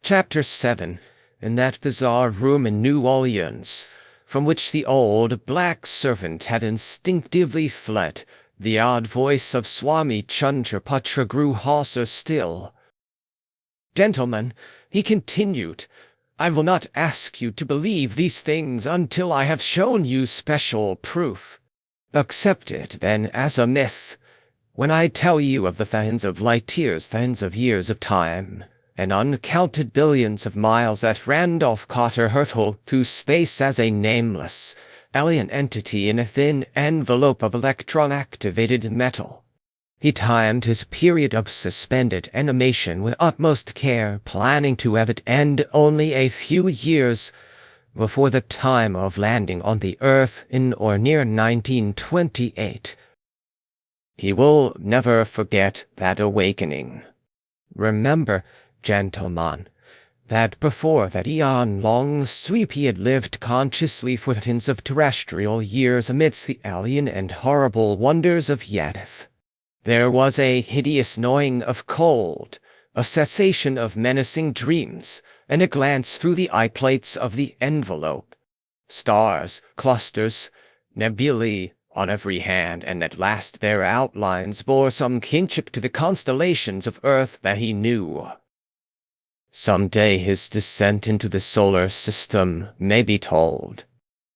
Chapter 7. In that bizarre room in New Orleans, from which the old black servant had instinctively fled, the odd voice of Swami Chandrapatra grew hoarser still. "Gentlemen," he continued, "I will not ask you to believe these things until I have shown you special proof. Accept it, then, as a myth. When I tell you of the thousands of light years, thousands of years of time, and uncounted billions of miles that Randolph Carter hurtled through space as a nameless, alien entity in a thin envelope of electron-activated metal. He timed his period of suspended animation with utmost care, planning to have it end only a few years before the time of landing on the Earth in or near 1928. He will never forget that awakening. Remember, gentlemen, that before that eon-long sweep he had lived consciously for tens of terrestrial years amidst the alien and horrible wonders of Yadith. There was a hideous gnawing of cold, a cessation of menacing dreams, and a glance through the eye-plates of the envelope. Stars, clusters, nebulae on every hand, and at last their outlines bore some kinship to the constellations of Earth that he knew. Some day his descent into the solar system may be told.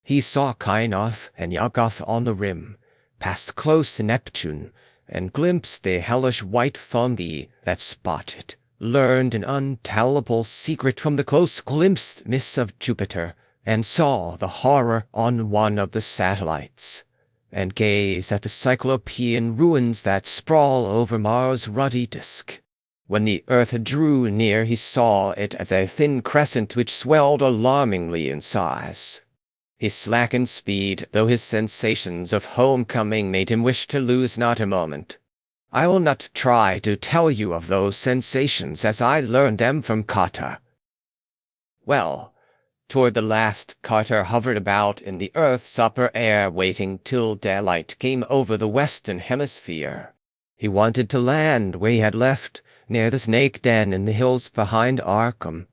He saw Kainoth and Yuggoth on the rim, passed close to Neptune, and glimpsed the hellish white fungi that spot it, learned an untellable secret from the close-glimpsed mists of Jupiter, and saw the horror on one of the satellites, and gazed at the cyclopean ruins that sprawl over Mars' ruddy disk. When the Earth drew near, he saw it as a thin crescent which swelled alarmingly in size. He slackened speed, though his sensations of homecoming made him wish to lose not a moment. I will not try to tell you of those sensations as I learned them from Carter. Well, toward the last, Carter hovered about in the Earth's upper air, waiting till daylight came over the Western Hemisphere. He wanted to land where he had left, near the snake den in the hills behind Arkham.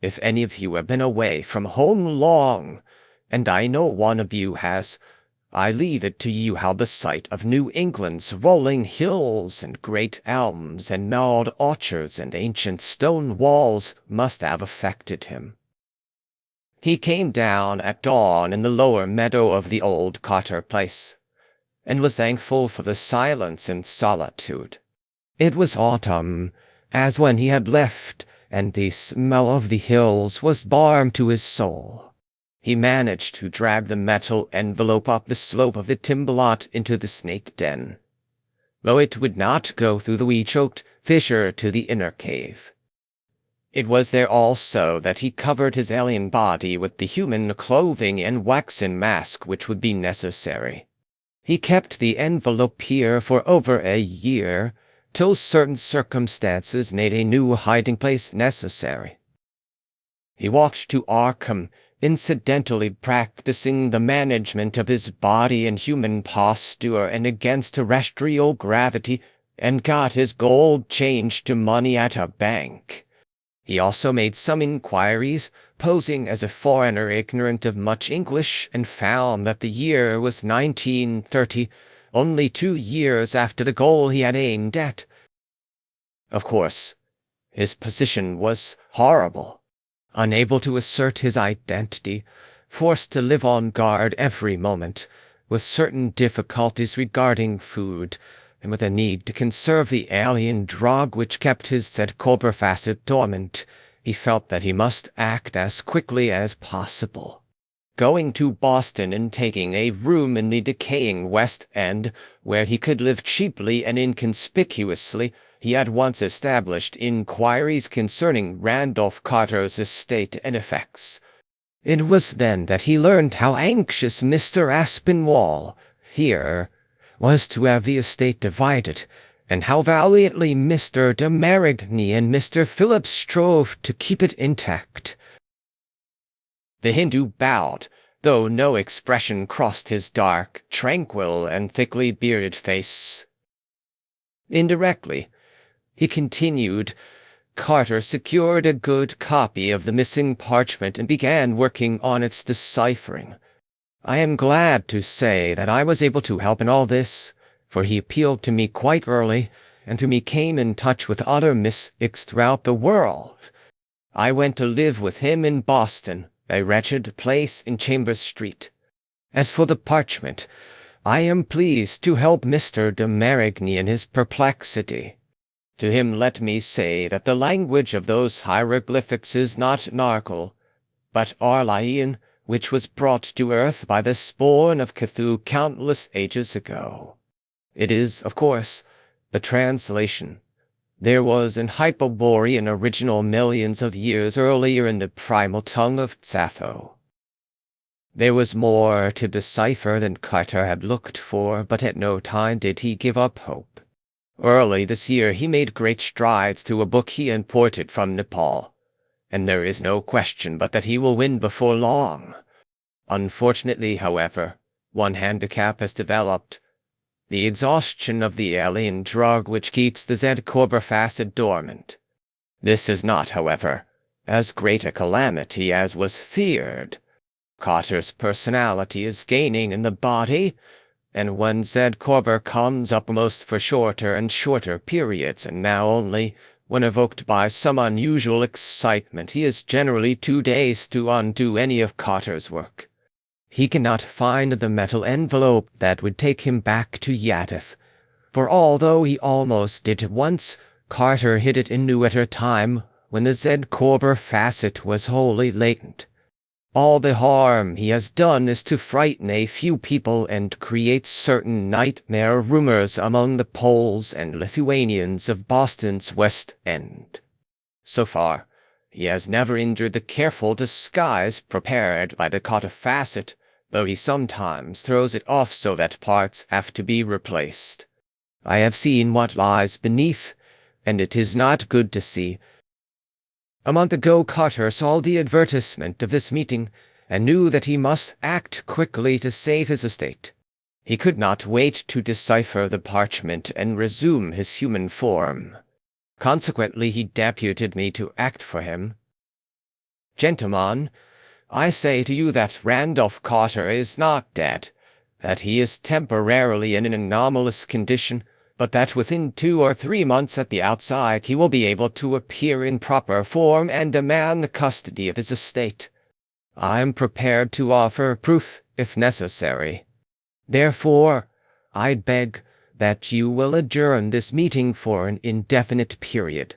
If any of you have been away from home long, and I know one of you has, I leave it to you how the sight of New England's rolling hills and great elms and gnarled orchards and ancient stone walls must have affected him. He came down at dawn in the lower meadow of the old Carter place, and was thankful for the silence and solitude. It was autumn, as when he had left, and the smell of the hills was balm to his soul. He managed to drag the metal envelope up the slope of the timber lot into the snake den, though it would not go through the weed-choked fissure to the inner cave. It was there also that he covered his alien body with the human clothing and waxen mask which would be necessary. He kept the envelope here for over a year, till certain circumstances made a new hiding-place necessary. He walked to Arkham, incidentally practicing the management of his body and human posture and against terrestrial gravity, and got his gold changed to money at a bank. He also made some inquiries, posing as a foreigner ignorant of much English, and found that the year was 1930, only 2 years after the goal he had aimed at. Of course, his position was horrible. Unable to assert his identity, forced to live on guard every moment, with certain difficulties regarding food, and with a need to conserve the alien drug which kept his said cobra facet dormant, he felt that he must act as quickly as possible. Going to Boston and taking a room in the decaying West End, where he could live cheaply and inconspicuously, he at once established inquiries concerning Randolph Carter's estate and effects. It was then that he learned how anxious Mr. Aspinwall, here, was to have the estate divided, and how valiantly Mr. de Marigny and Mr. Phillips strove to keep it intact. The Hindu bowed, though no expression crossed his dark, tranquil, and thickly bearded face. Indirectly, he continued, Carter secured a good copy of the missing parchment and began working on its deciphering. I am glad to say that I was able to help in all this, for he appealed to me quite early, and to me came in touch with other mystics throughout the world. I went to live with him in Boston, a wretched place in Chambers Street. As for the parchment, I am pleased to help Mr. de Marigny in his perplexity. To him let me say that the language of those hieroglyphics is not Narkal, but Arlaian, which was brought to earth by the spawn of Cthulhu countless ages ago. It is, of course, the translation. There was an Hyperborean original millions of years earlier in the primal tongue of Xatho. There was more to decipher than Carter had looked for, but at no time did he give up hope. Early this year he made great strides through a book he imported from Nepal, and there is no question but that he will win before long. Unfortunately, however, one handicap has developed: the exhaustion of the alien drug which keeps the Z-Corber acid dormant. This is not, however, as great a calamity as was feared. Carter's personality is gaining in the body, and when Z-Corber comes uppermost for shorter and shorter periods, and now only when evoked by some unusual excitement, he is generally 2 days to undo any of Carter's work. He cannot find the metal envelope that would take him back to Yadith, for although he almost did once, Carter hid it in New at a time when the Z-Corber facet was wholly latent. All the harm he has done is to frighten a few people and create certain nightmare rumors among the Poles and Lithuanians of Boston's West End. So far, he has never injured the careful disguise prepared by the Carter facet, though he sometimes throws it off so that parts have to be replaced. I have seen what lies beneath, and it is not good to see. A month ago Carter saw the advertisement of this meeting, and knew that he must act quickly to save his estate. He could not wait to decipher the parchment and resume his human form. Consequently, he deputed me to act for him. Gentlemen, I say to you that Randolph Carter is not dead, that he is temporarily in an anomalous condition, but that within 2 or 3 months at the outside he will be able to appear in proper form and demand the custody of his estate. I am prepared to offer proof if necessary. Therefore, I beg that you will adjourn this meeting for an indefinite period.